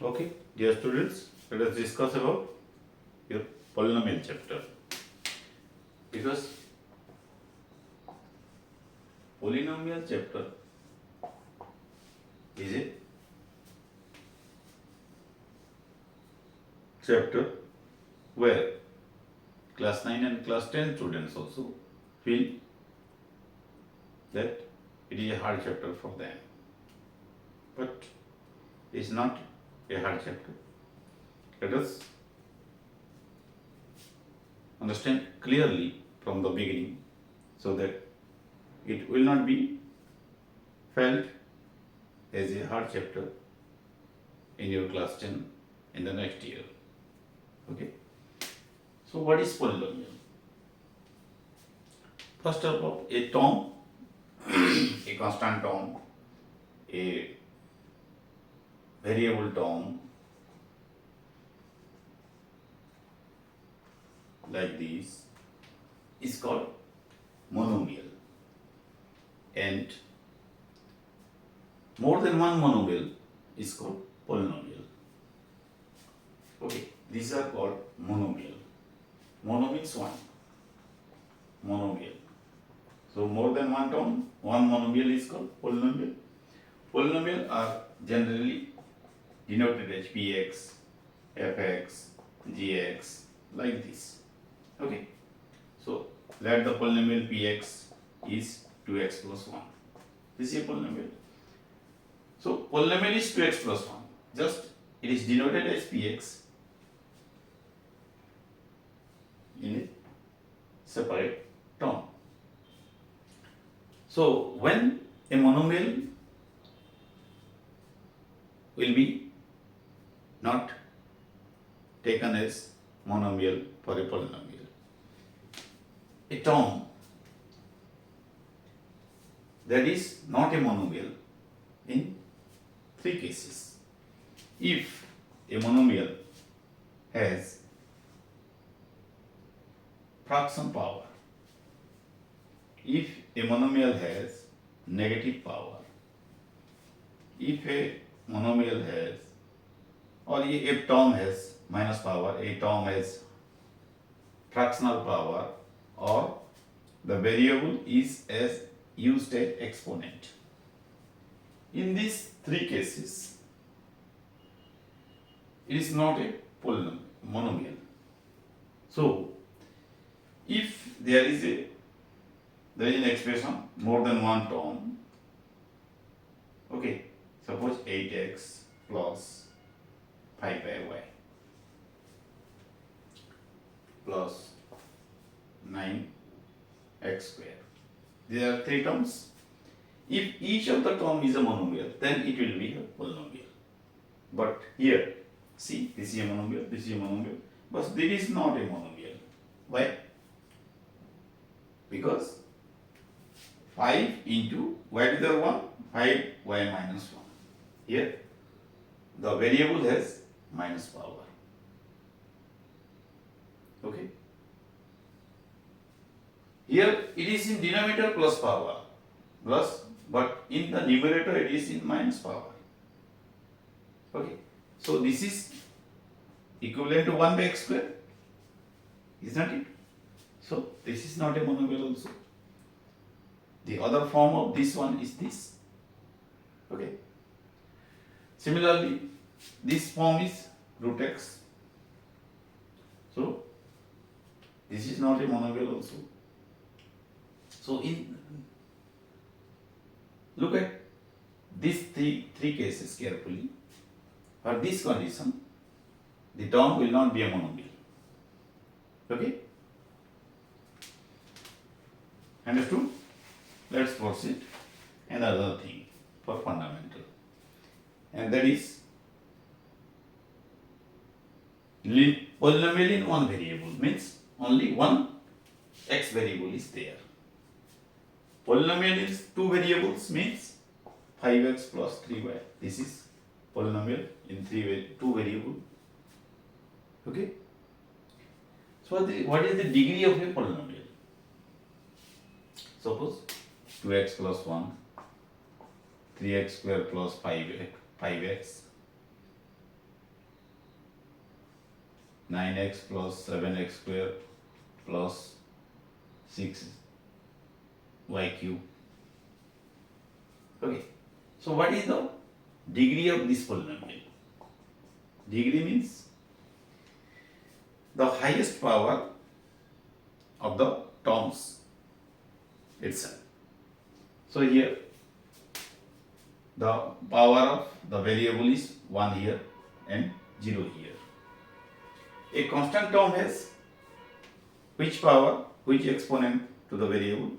Okay, dear students, let us discuss about your polynomial chapter. Because polynomial chapter is a chapter where class 9 and class 10 students also feel that it is a hard chapter for them. But it is not a hard chapter. Let us understand clearly from the beginning so that it will not be felt as a hard chapter in your class 10 in the next year. Okay. So what is polynomial? First of all, a term, a constant term, a variable term like this is called monomial, and more than one monomial is called polynomial. Okay, these are called monomial. Mono means one. Monomial. So more than one term, one monomial is called polynomial. Polynomial are generally denoted as px, fx, gx, like this. Okay. So let the polynomial px is 2x plus 1. This is a polynomial. So polynomial is 2x plus 1. Just it is denoted as px in a separate term. So when a monomial will be not taken as monomial for a polynomial, a term that is not a monomial in three cases. If a monomial has fraction power, if a monomial has negative power, if a monomial has, or a term has minus power, a term has fractional power, or the variable is as used as exponent. In these three cases, it is not a monomial. So, if there is an expression more than one term, okay, suppose 8x plus 5y plus 9x square. There are three terms. If each of the term is a monomial, then it will be a polynomial. But here, see, this is a monomial, this is a monomial, but this is not a monomial. Why? Because 5 into y to the 1, 5y minus 1. Here, the variable has minus power. Okay. Here it is in denominator plus power, plus, but in the numerator it is in minus power. Okay. So this is equivalent to 1 by x square, is not it? So this is not a monomial also. The other form of this one is this. Okay. Similarly, this form is root x. So this is not a monomial also. So look at these three cases carefully. For this condition, the term will not be a monomial. Okay? Understood? Let's proceed another thing for fundamental, and that is polynomial in one variable means only one x variable is there. Polynomial is two variables means 5x plus 3y. This is polynomial in two variable. Okay. So what is the degree of a polynomial? Suppose 2x plus 1, 3x square plus 5x, 9x plus 7x square plus 6y cube. Okay. So what is the degree of this polynomial? Degree means the highest power of the terms itself. So here the power of the variable is 1 here and 0 here. A constant term has which power, which exponent to the variable?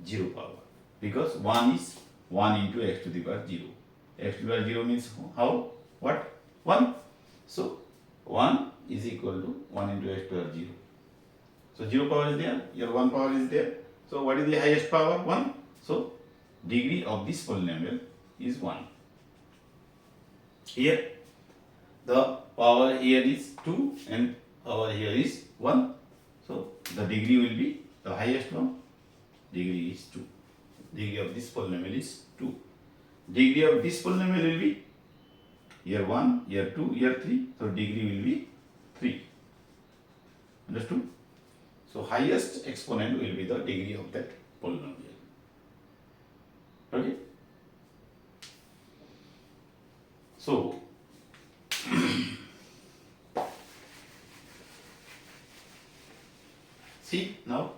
0 power, because 1 is 1 into x to the power 0. X to the power 0 means how? What? 1. So 1 is equal to 1 into x to the power 0. So 0 power is there, your 1 power is there. So what is the highest power? 1. So degree of this polynomial is 1. Here the power here is 2 and power here is 1. So the degree will be the highest one. Degree is 2. Degree of this polynomial is 2. Degree of this polynomial will be here 1, here 2, here 3. So degree will be 3. Understood? So highest exponent will be the degree of that polynomial. Okay? So see now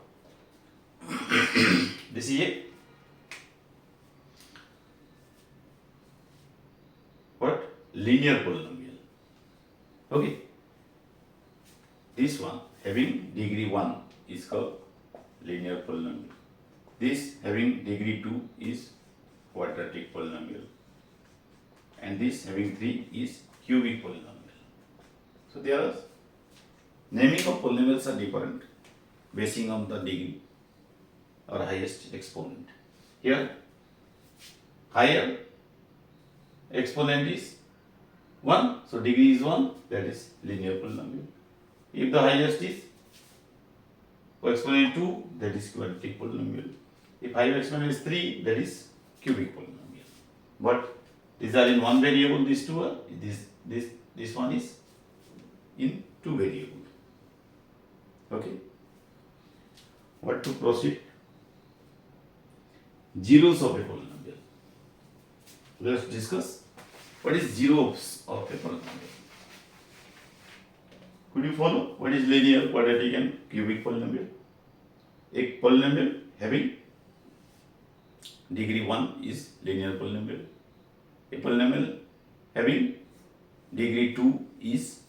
this is a what? Linear polynomial. Okay. This one having degree 1 is called linear polynomial. This having degree 2 is quadratic polynomial. And this having 3 is cubic polynomial. So there are naming of polynomials are different basing on the degree or highest exponent. Here higher exponent is 1, so degree is 1, that is linear polynomial. If the highest is exponent 2, that is quadratic polynomial. If higher exponent is 3, that is cubic polynomial. But these are in one variable, these two are, this one is in two variables. Okay. What to proceed? Zeros of a polynomial. Let's discuss what is zeros of a polynomial. Could you follow? What is linear, quadratic and cubic polynomial? A polynomial having degree 1 is linear polynomial. A polynomial having degree 2 is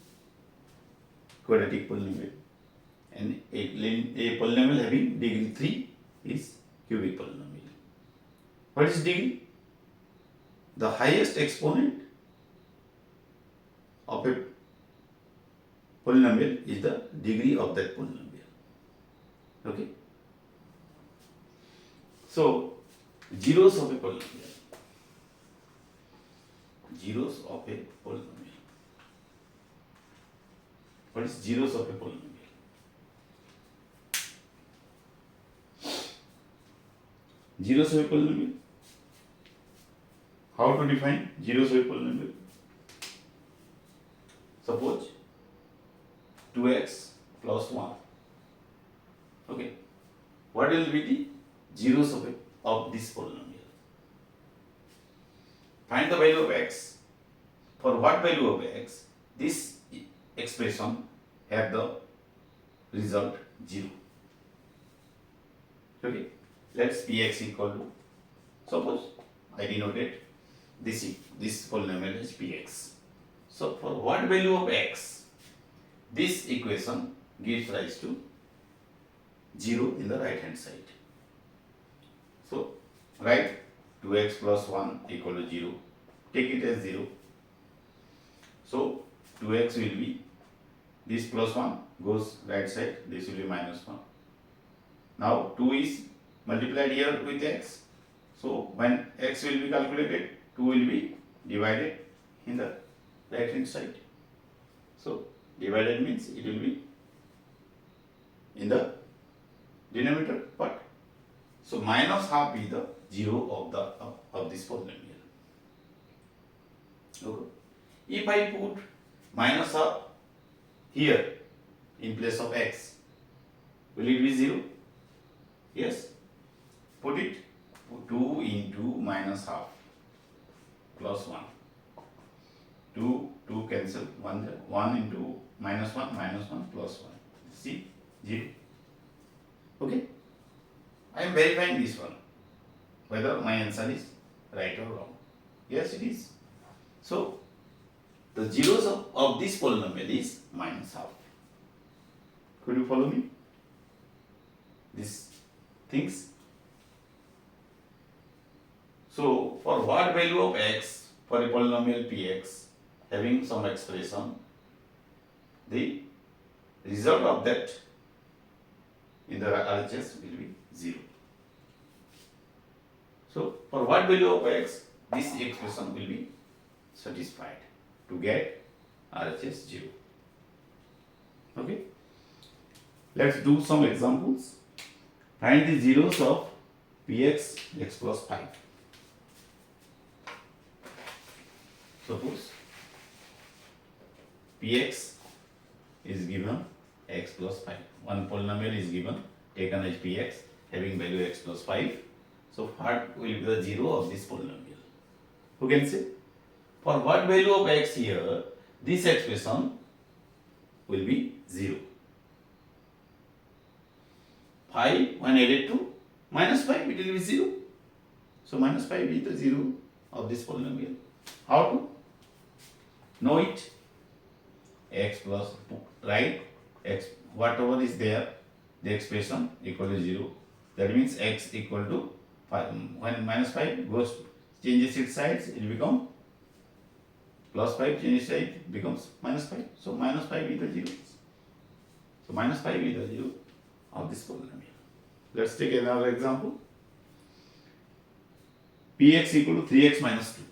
quadratic polynomial. And a polynomial having degree 3 is cubic polynomial. What is degree? The highest exponent of a polynomial is the degree of that polynomial. Okay. So zeros of a polynomial. Zeros of a polynomial. What is zeros of a polynomial? Zeros of a polynomial. How to define zeros of a polynomial? Suppose 2x plus 1. Okay. What will be the zeros of this polynomial? Find the value of x. For what value of x this expression have the result 0. Okay. Let's px equal to, suppose I denoted this polynomial is px. So for what value of x this equation gives rise to 0 in the right hand side. So write 2x plus 1 equal to 0. Take it as 0. So 2x will be, this plus 1 goes right side, this will be minus 1. Now 2 is multiplied here with x. So when x will be calculated, 2 will be divided in the right hand side. So divided means it will be in the denominator part. So minus half is the 0 of this polynomial. Okay. If I put minus half here in place of x, will it be 0? Yes. Put it 2 into minus half plus 1. 2 cancel, 1 there. 1 into minus 1 plus 1. See, 0. Okay. I am verifying this one, whether my answer is right or wrong. Yes, it is. So, the zeros of this polynomial is minus half. Could you follow me? These things. So, for what value of x for a polynomial px having some expression, the result of that in the RHS will be 0. So, for what value of x this expression will be satisfied to get RHS 0. Okay. Let's do some examples. Find the zeros of px x plus 5. Suppose px is given x plus 5. One polynomial is given, taken as px having value x plus 5. So what will be the zero of this polynomial? Who can say? For what value of x here, this expression will be 0. 5 when added to minus 5, it will be 0. So minus 5 is the 0 of this polynomial. How to know it? X plus, right? X, whatever is there, the expression equal to 0. That means x equal to 5. When minus 5 goes, changes its sides, it will become plus 5, changes side, becomes minus 5. So minus 5 is the 0. So minus 5 is the 0 of this polynomial. Let's take another example. Px equal to 3x minus 2.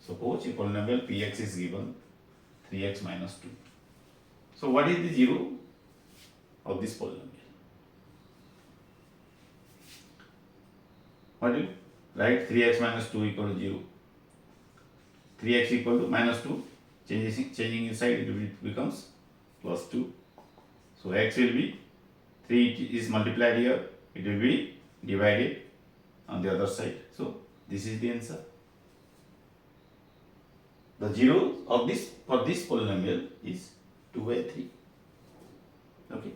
Suppose a polynomial px is given 3x minus 2. So what is the 0 of this polynomial? What do you write? 3x minus 2 equal to 0. 3x equal to minus 2. Changing inside, it becomes plus 2. So x will be 3 is multiplied here. It will be divided on the other side. So this is the answer. The zero of this for this polynomial is 2 by 3. Okay.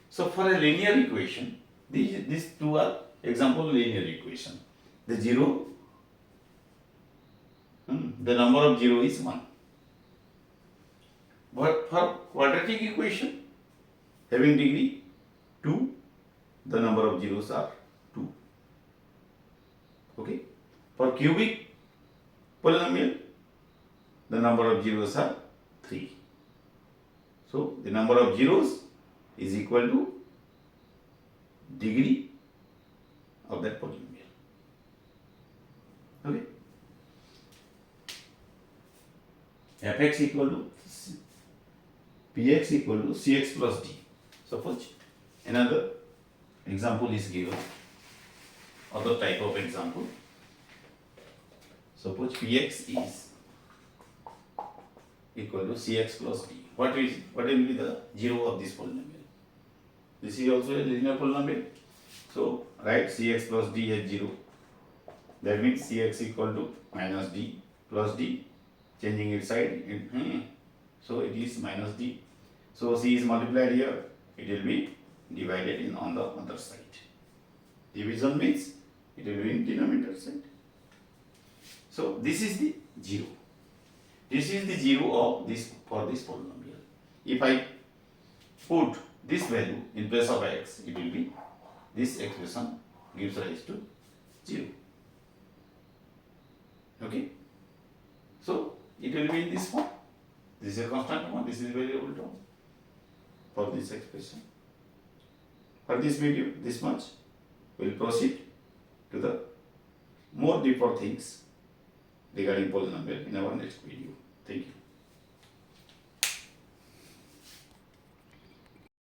So for a linear equation, these two are example linear equation. The zero, the number of 0 is 1. But for quadratic equation having degree 2, the number of zeros are 2. Okay. For cubic polynomial, the number of zeros are 3. So the number of zeros is equal to degree of that polynomial. Okay. Fx equal to px equal to cx plus d. Suppose another example is given, other type of example. Suppose px is equal to cx plus d. What will be the zero of this polynomial? This is also a linear polynomial. So write cx plus d as 0. That means cx equal to minus d plus d, changing its side. So it is minus d. So c is multiplied here. It will be divided on the other side. Division means it will be in denominator side. So this is the 0. This is the 0 of this for this polynomial. If I put this value in place of x, it will be this expression gives rise to 0. Okay. So it will be in this form. This is a constant term, this is a variable term for this expression. For this video, this much. We will proceed to the more deeper things regarding polynomial in our next video. Thank you.